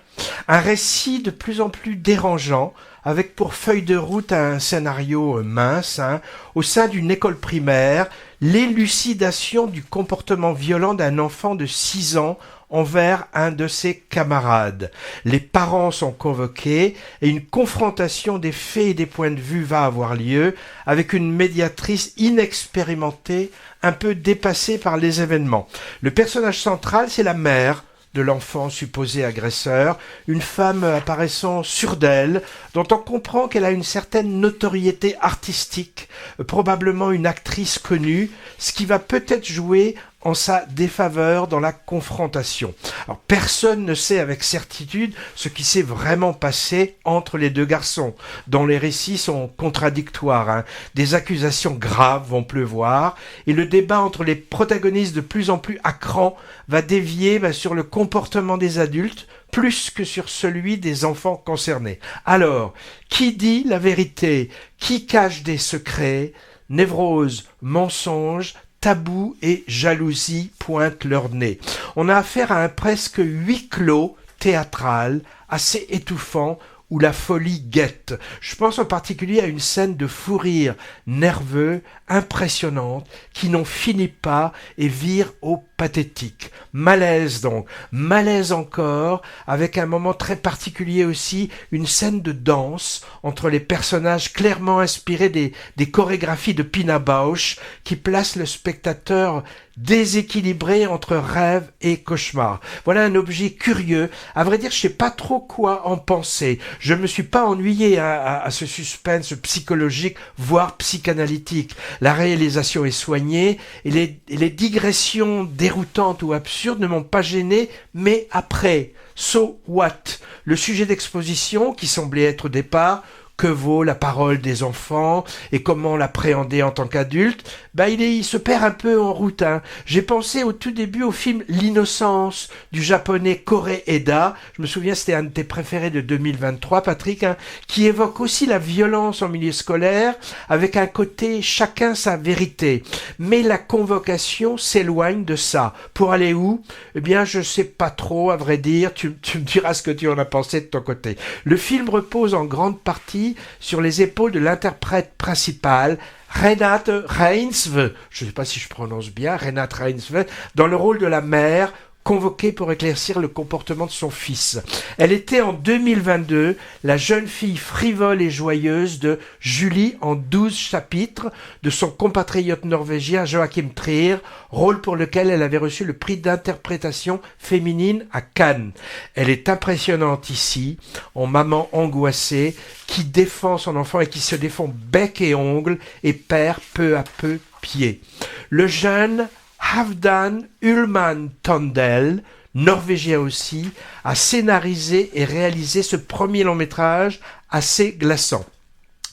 Un récit de plus en plus dérangeant, avec pour feuille de route un scénario mince, hein, au sein d'une école primaire, l'élucidation du comportement violent d'un enfant de 6 ans envers un de ses camarades. Les parents sont convoqués et une confrontation des faits et des points de vue va avoir lieu avec une médiatrice inexpérimentée, un peu dépassée par les événements. Le personnage central, c'est la mère de l'enfant supposé agresseur, une femme apparaissant sûre d'elle, dont on comprend qu'elle a une certaine notoriété artistique, probablement une actrice connue, ce qui va peut-être jouer en sa défaveur dans la confrontation. Alors, personne ne sait avec certitude ce qui s'est vraiment passé entre les deux garçons, dont les récits sont contradictoires. Hein. Des accusations graves vont pleuvoir, et le débat entre les protagonistes de plus en plus à cran va dévier sur le comportement des adultes, plus que sur celui des enfants concernés. Alors, qui dit la vérité? Qui cache des secrets? Névrose, mensonge, tabou et jalousie pointent leur nez. On a affaire à un presque huis clos théâtral, assez étouffant, où la folie guette. Je pense en particulier à une scène de fou rire nerveux, impressionnante, qui n'en finit pas et vire au pathétique. Malaise donc, malaise encore, avec un moment très particulier aussi, une scène de danse entre les personnages clairement inspirés des chorégraphies de Pina Bausch, qui place le spectateur déséquilibré entre rêve et cauchemar. Voilà un objet curieux. À vrai dire, je sais pas trop quoi en penser. Je me suis pas ennuyé à ce suspense psychologique, voire psychanalytique. La réalisation est soignée et les digressions déroutantes ou absurdes ne m'ont pas gêné, mais après, so what? Le sujet d'exposition, qui semblait être au départ, que vaut la parole des enfants et comment l'appréhender en tant qu'adulte, il se perd un peu en route. Hein. J'ai pensé au tout début au film L'innocence du japonais Koreeda, je me souviens c'était un de tes préférés de 2023 Patrick, hein, qui évoque aussi la violence en milieu scolaire avec un côté chacun sa vérité. Mais la Convocation s'éloigne de ça. Pour aller où? Eh bien je sais pas trop à vrai dire, tu me diras ce que tu en as pensé de ton côté. Le film repose en grande partie sur les épaules de l'interprète principale, Renate Reinsve, je ne sais pas si je prononce bien, Renate Reinsve, dans le rôle de la mère, convoquée pour éclaircir le comportement de son fils. Elle était en 2022 la jeune fille frivole et joyeuse de Julie en 12 chapitres de son compatriote norvégien Joachim Trier, rôle pour lequel elle avait reçu le prix d'interprétation féminine à Cannes. Elle est impressionnante ici, en maman angoissée, qui défend son enfant et qui se défend bec et ongles et perd peu à peu pied. Le jeune Halfdan Ullman Tondell, norvégien aussi, a scénarisé et réalisé ce premier long-métrage assez glaçant.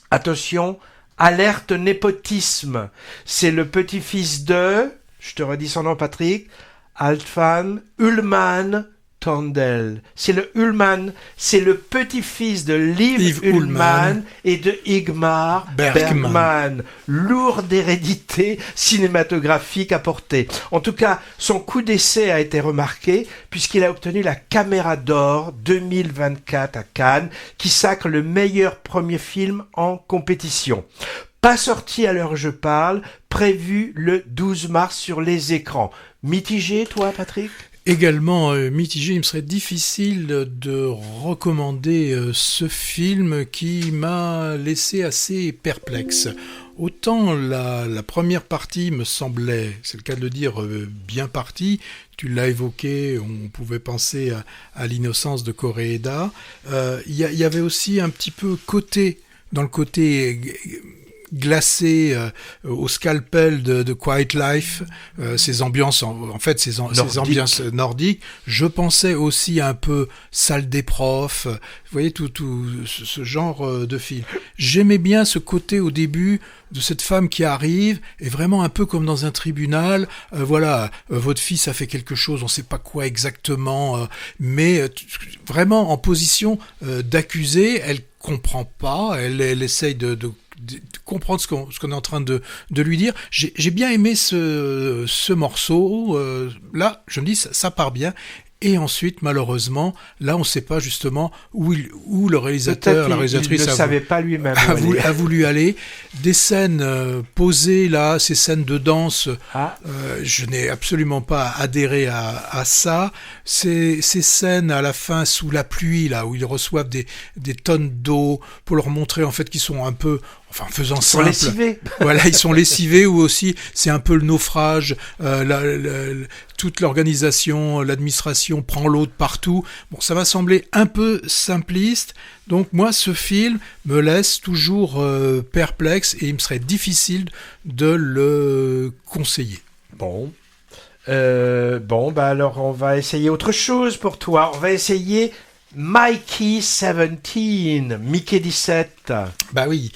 Attention, alerte népotisme. C'est le petit-fils de, je te redis son nom Patrick, Halfdan Ullman Tondell. C'est le Ullman, c'est le petit-fils de Liv Ullman et de Ingmar Bergman. Lourde hérédité cinématographique à porter. En tout cas, son coup d'essai a été remarqué puisqu'il a obtenu la Caméra d'Or 2024 à Cannes, qui sacre le meilleur premier film en compétition. Pas sorti à l'heure où je parle, prévu le 12 mars sur les écrans. Mitigé, toi, Patrick ? Également mitigé, il me serait difficile de recommander ce film qui m'a laissé assez perplexe. Autant la première partie me semblait, c'est le cas de le dire, bien partie. Tu l'as évoqué, on pouvait penser à l'innocence de Koreeda. Il y avait aussi un petit peu dans le côté glacé au scalpel de Quiet Life, ces ambiances, ces ambiances nordiques. Je pensais aussi un peu salle des profs, vous voyez, tout ce genre de film. J'aimais bien ce côté au début de cette femme qui arrive, et vraiment un peu comme dans un tribunal, votre fils a fait quelque chose, on ne sait pas quoi exactement, mais vraiment en position d'accusé, elle comprend pas, elle essaye de comprendre ce qu'on est en train de lui dire. J'ai bien aimé ce morceau, là, je me dis, ça part bien. Et ensuite, malheureusement, là, on ne sait pas justement où le réalisateur, la réalisatrice il ne savait pas lui-même a voulu aller. Des scènes posées là, ces scènes de danse, je n'ai absolument pas adhéré à ça. Ces scènes à la fin sous la pluie là, où ils reçoivent des tonnes d'eau pour leur montrer en fait qu'ils sont un peu, enfin, en faisant simple. Ils sont lessivés. Voilà, ils sont lessivés, ou aussi c'est un peu le naufrage, toute l'organisation, l'administration prend l'eau de partout. Bon, ça m'a semblé un peu simpliste. Donc moi, ce film me laisse toujours perplexe, et il me serait difficile de le conseiller. Bon, alors on va essayer autre chose pour toi. On va essayer Mickey 17, Mickey 17. Bah oui.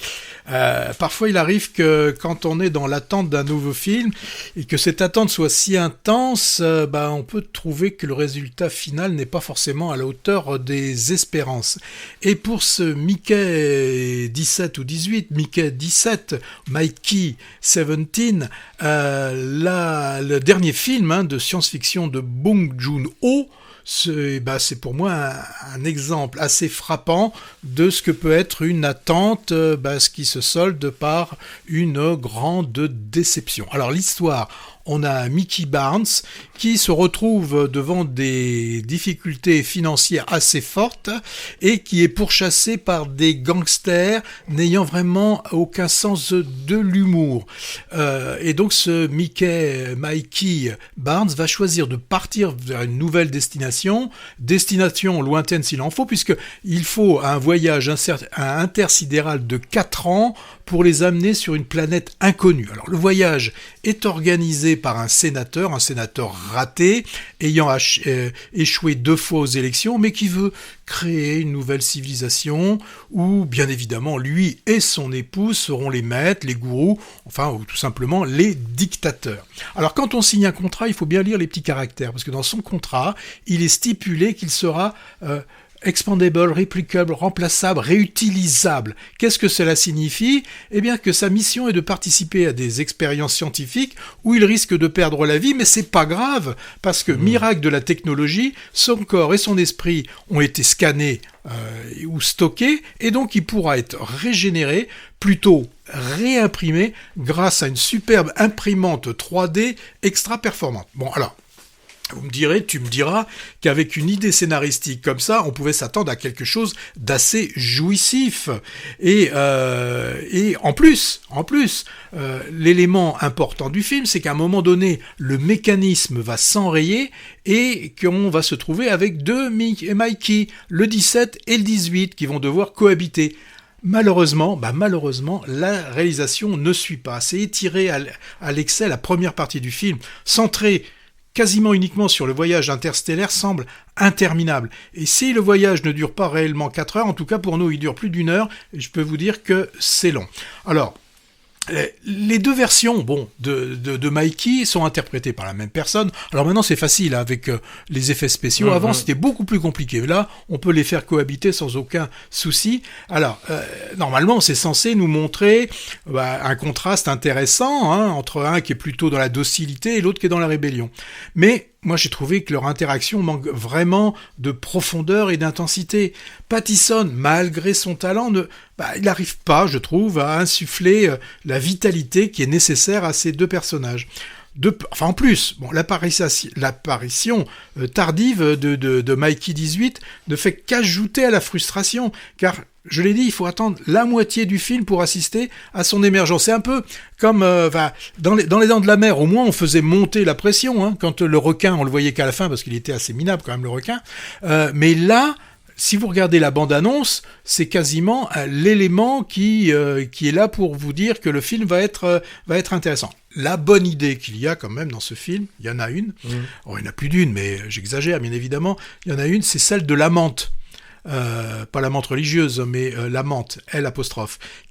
Parfois il arrive que quand on est dans l'attente d'un nouveau film et que cette attente soit si intense, on peut trouver que le résultat final n'est pas forcément à la hauteur des espérances. Et pour ce Mickey 17 ou 18, Mickey 17, Mikey 17, le dernier film de science-fiction de Bong Joon-ho, c'est pour moi un exemple assez frappant de ce que peut être une attente, ce qui se solde par une grande déception. Alors l'histoire, on a Mickey Barnes qui se retrouve devant des difficultés financières assez fortes et qui est pourchassé par des gangsters n'ayant vraiment aucun sens de l'humour. Et donc ce Mikey Barnes va choisir de partir vers une nouvelle destination lointaine s'il en faut, puisqu'il faut un voyage intersidéral de 4 ans pour les amener sur une planète inconnue. Alors le voyage est organisé par un sénateur raté, ayant échoué 2 fois aux élections, mais qui veut créer une nouvelle civilisation où, bien évidemment, lui et son épouse seront les maîtres, les gourous, ou tout simplement les dictateurs. Alors quand on signe un contrat, il faut bien lire les petits caractères, parce que dans son contrat, il est stipulé qu'il sera expandable, réplicable, remplaçable, réutilisable. Qu'est-ce que cela signifie ? Eh bien que sa mission est de participer à des expériences scientifiques où il risque de perdre la vie, mais c'est pas grave, parce que miracle de la technologie, son corps et son esprit ont été scannés ou stockés, et donc il pourra être régénéré, plutôt réimprimé, grâce à une superbe imprimante 3D extra performante. Bon, alors, tu me diras qu'avec une idée scénaristique comme ça, on pouvait s'attendre à quelque chose d'assez jouissif. Et en plus, l'élément important du film, c'est qu'à un moment donné, le mécanisme va s'enrayer et qu'on va se trouver avec 2 Mikey, le 17 et le 18, qui vont devoir cohabiter. Malheureusement, la réalisation ne suit pas. C'est étiré à l'excès la première partie du film, centré quasiment uniquement sur le voyage interstellaire, semble interminable. Et si le voyage ne dure pas réellement 4 heures, en tout cas pour nous il dure plus d'1 heure, et je peux vous dire que c'est long. Alors, les 2 versions de Mikey sont interprétées par la même personne. Alors maintenant c'est facile avec les effets spéciaux. Avant c'était beaucoup plus compliqué. Là on peut les faire cohabiter sans aucun souci. Alors normalement c'est censé nous montrer un contraste intéressant entre un qui est plutôt dans la docilité et l'autre qui est dans la rébellion. Mais moi, j'ai trouvé que leur interaction manque vraiment de profondeur et d'intensité. Pattison, malgré son talent, il n'arrive pas, je trouve, à insuffler la vitalité qui est nécessaire à ces 2 personnages. En plus, l'apparition tardive de Mikey 18 ne fait qu'ajouter à la frustration, car je l'ai dit, il faut attendre la moitié du film pour assister à son émergence. C'est un peu comme dans les Dents de la Mer, au moins on faisait monter la pression. Quand le requin, on le voyait qu'à la fin, parce qu'il était assez minable quand même le requin. Mais là, si vous regardez la bande-annonce, c'est quasiment l'élément qui est là pour vous dire que le film va être intéressant. La bonne idée qu'il y a quand même dans ce film, il y en a une, il n'y en a plus d'une, mais j'exagère bien évidemment, il y en a une, c'est celle de l'amante. Pas l'amante religieuse, mais l'amante, L',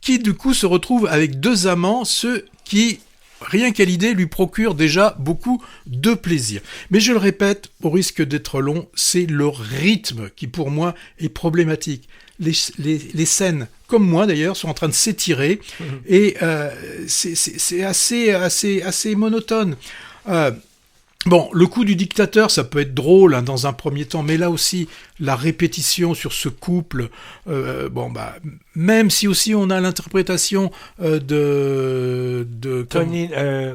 qui du coup se retrouve avec deux amants, ceux qui, rien qu'à l'idée, lui procurent déjà beaucoup de plaisir. Mais je le répète, au risque d'être long, c'est le rythme qui pour moi est problématique. Les scènes, comme moi d'ailleurs, sont en train de s'étirer et c'est assez monotone. Bon, le coup du dictateur, ça peut être drôle dans un premier temps, mais là aussi, la répétition sur ce couple, même si aussi on a l'interprétation de Tony,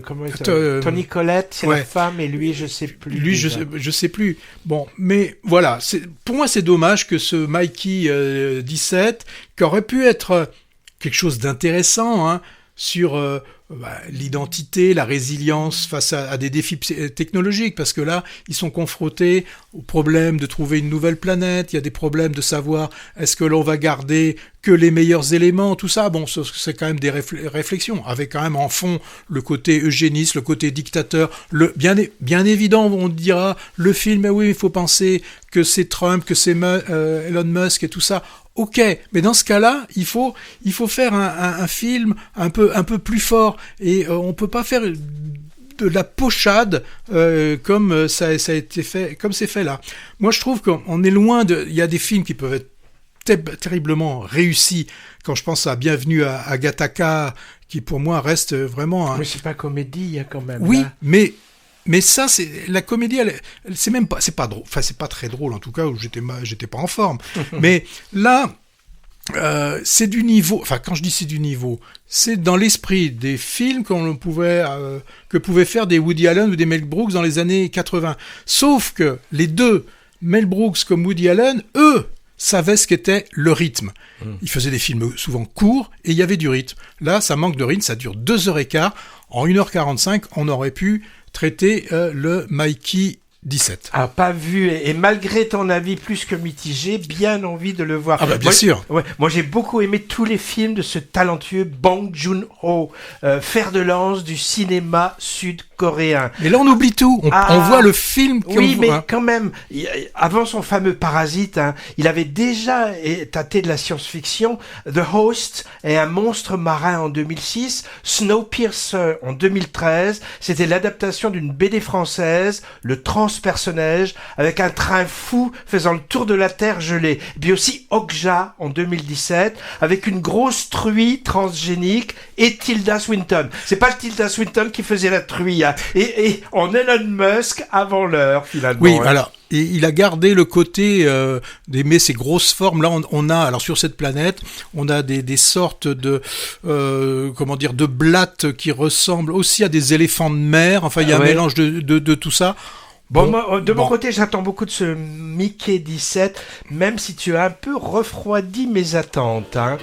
comment il s'appelle Tony Collette, c'est ouais. la femme, et lui, je sais plus. Lui, je sais plus. Bon, mais voilà, pour moi, c'est dommage que ce Mikey 17, qui aurait pu être quelque chose d'intéressant, hein, sur l'identité, la résilience face à des défis technologiques, parce que là, ils sont confrontés au problème de trouver une nouvelle planète, il y a des problèmes de savoir est-ce que l'on va garder que les meilleurs éléments, tout ça, bon, c'est quand même des réflexions, avec quand même en fond le côté eugéniste, le côté dictateur, bien évident, on dira, le film, oui, il faut penser que c'est Trump, que c'est Elon Musk et tout ça. Ok, mais dans ce cas-là, il faut faire un film un peu plus fort, et on peut pas faire de la pochade comme ça a été fait, comme c'est fait là. Moi, je trouve qu'on est loin il y a des films qui peuvent être terriblement réussis. Quand je pense à Bienvenue à Gattaca, qui pour moi reste vraiment. Mais c'est pas comédie, il y a quand même. Oui, là. mais ça, c'est la comédie. C'est pas drôle. Enfin, c'est pas très drôle en tout cas. Où j'étais pas en forme. Mais là. C'est du niveau, enfin quand je dis c'est du niveau, c'est dans l'esprit des films que pouvaient faire des Woody Allen ou des Mel Brooks dans les années 80. Sauf que les deux, Mel Brooks comme Woody Allen, eux, savaient ce qu'était le rythme. Ils faisaient des films souvent courts et il y avait du rythme. Là, ça manque de rythme, ça dure 2h15. En 1h45, on aurait pu traiter le Mikey 17. Ah, pas vu, et malgré ton avis plus que mitigé, bien envie de le voir. Ah bah bien sûr. Ouais, moi j'ai beaucoup aimé tous les films de ce talentueux Bong Joon-ho, fer de lance du cinéma sud-coréen. Mais là on oublie tout, on voit le film Oui, mais quand même, avant son fameux Parasite, hein, il avait déjà tâté de la science-fiction. The Host et un monstre marin en 2006, Snowpiercer en 2013, c'était l'adaptation d'une BD française, le transpersonnage, avec un train fou faisant le tour de la Terre gelée. Et puis aussi Okja en 2017, avec une grosse truie transgénique et Tilda Swinton. C'est pas Tilda Swinton qui faisait la truie, hein. Et en Elon Musk avant l'heure, finalement. Oui, hein. alors, et il a gardé le côté d'aimer ces grosses formes. Là, on a, alors sur cette planète, on a des sortes de, de blattes qui ressemblent aussi à des éléphants de mer. Enfin, il y a un mélange de tout ça. Bon, moi, de mon côté, j'attends beaucoup de ce Mickey 17, même si tu as un peu refroidi mes attentes, hein.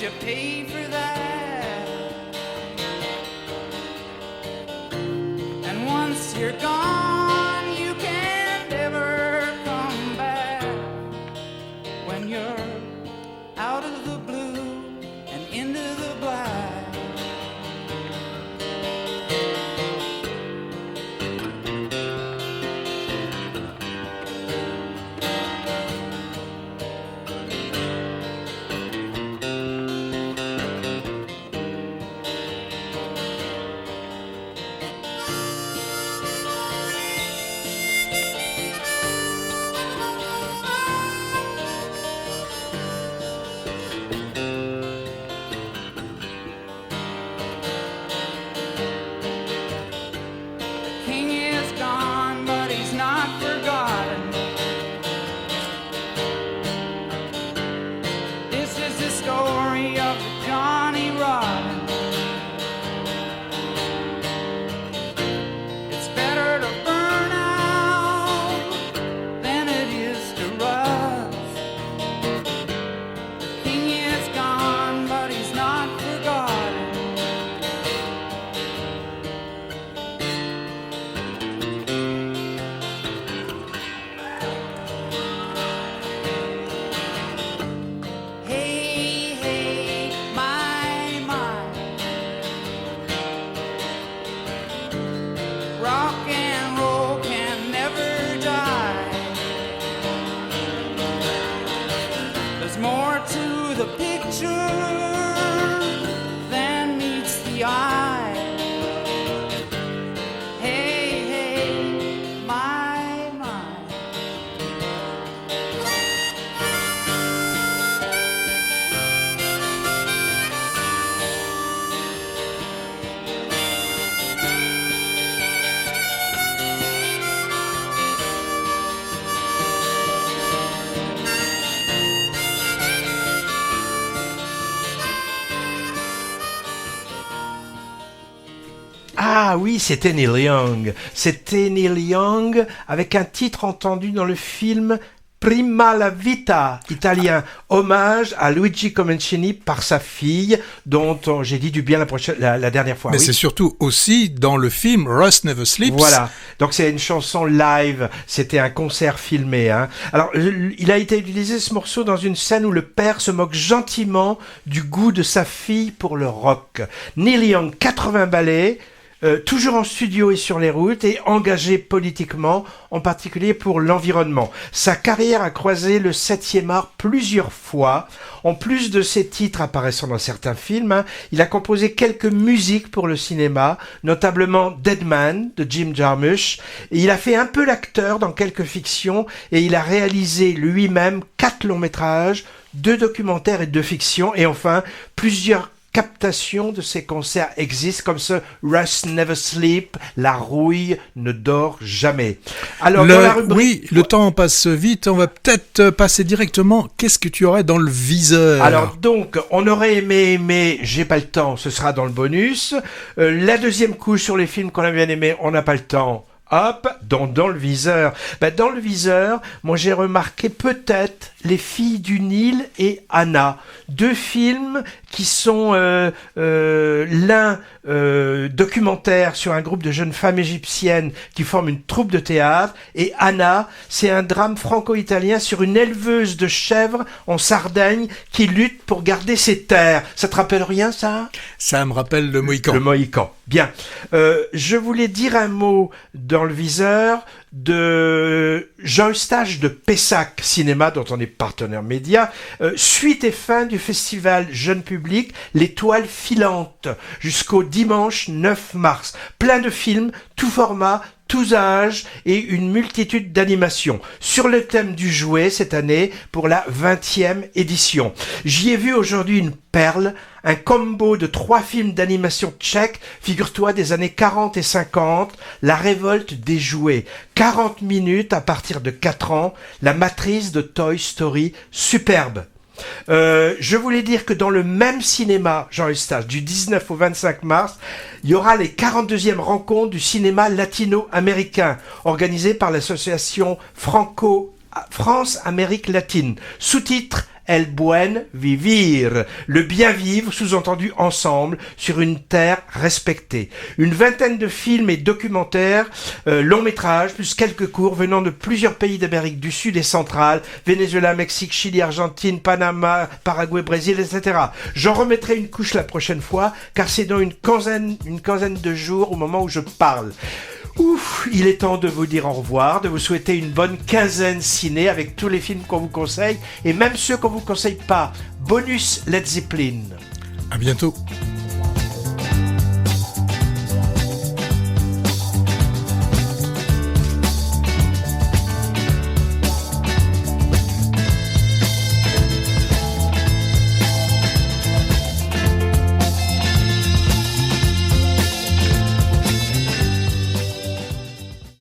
You pay for that, and once you're gone, you can't ever Ah oui, c'était Neil Young. C'était Neil Young avec un titre entendu dans le film Prima la vita, italien, hommage à Luigi Comencini par sa fille, dont j'ai dit du bien la dernière fois. Mais oui. c'est surtout aussi dans le film Rust Never Sleeps. Voilà, donc c'est une chanson live, c'était un concert filmé. Hein. Alors, il a été utilisé ce morceau dans une scène où le père se moque gentiment du goût de sa fille pour le rock. Neil Young, 80 ballets, toujours en studio et sur les routes et engagé politiquement, en particulier pour l'environnement. Sa carrière a croisé le 7e art plusieurs fois. En plus de ses titres apparaissant dans certains films, il a composé quelques musiques pour le cinéma, notamment Dead Man de Jim Jarmusch. Et il a fait un peu l'acteur dans quelques fictions et il a réalisé lui-même 4 longs métrages, 2 documentaires et 2 fictions et enfin plusieurs captation de ces concerts existent comme ce Rust Never Sleep, la rouille ne dort jamais. Alors dans la rubrique... Oui, le temps passe vite, on va peut-être passer directement, qu'est-ce que tu aurais dans le viseur? Alors donc, on aurait aimé, mais j'ai pas le temps, ce sera dans le bonus. La deuxième couche sur les films qu'on a bien aimés, on n'a pas le temps. Hop, dans le viseur. Dans le viseur, moi j'ai remarqué peut-être Les Filles du Nil et Anna. 2 films qui sont l'un documentaire sur un groupe de jeunes femmes égyptiennes qui forment une troupe de théâtre et Anna, c'est un drame franco-italien sur une éleveuse de chèvres en Sardaigne qui lutte pour garder ses terres. Ça te rappelle rien ça ? Ça me rappelle le Mohican. Le Mohican. Bien. Je voulais dire un mot dans le viseur de Jean Eustache de Pessac Cinéma, dont on est partenaire média, suite et fin du festival jeune public L'Étoile filante, jusqu'au dimanche 9 mars. Plein de films, tout format, tous âges et une multitude d'animations sur le thème du jouet cette année pour la 20e édition. J'y ai vu aujourd'hui une perle, un combo de 3 films d'animation tchèques, figure-toi des années 40 et 50, La révolte des jouets, 40 minutes à partir de 4 ans, la matrice de Toy Story, superbe. Je voulais dire que dans le même cinéma, Jean Eustache, du 19 au 25 mars, il y aura les 42e rencontres du cinéma latino-américain, organisées par l'association France-Amérique latine. Sous-titre El buen vivir, le bien vivre, sous-entendu ensemble, sur une terre respectée. Une vingtaine de films et documentaires, longs métrages, plus quelques courts venant de plusieurs pays d'Amérique du Sud et centrale, Venezuela, Mexique, Chili, Argentine, Panama, Paraguay, Brésil, etc. J'en remettrai une couche la prochaine fois, car c'est dans une quinzaine de jours au moment où je parle. Ouf, il est temps de vous dire au revoir, de vous souhaiter une bonne quinzaine ciné avec tous les films qu'on vous conseille et même ceux qu'on vous conseille pas. Bonus Led Zeppelin. À bientôt.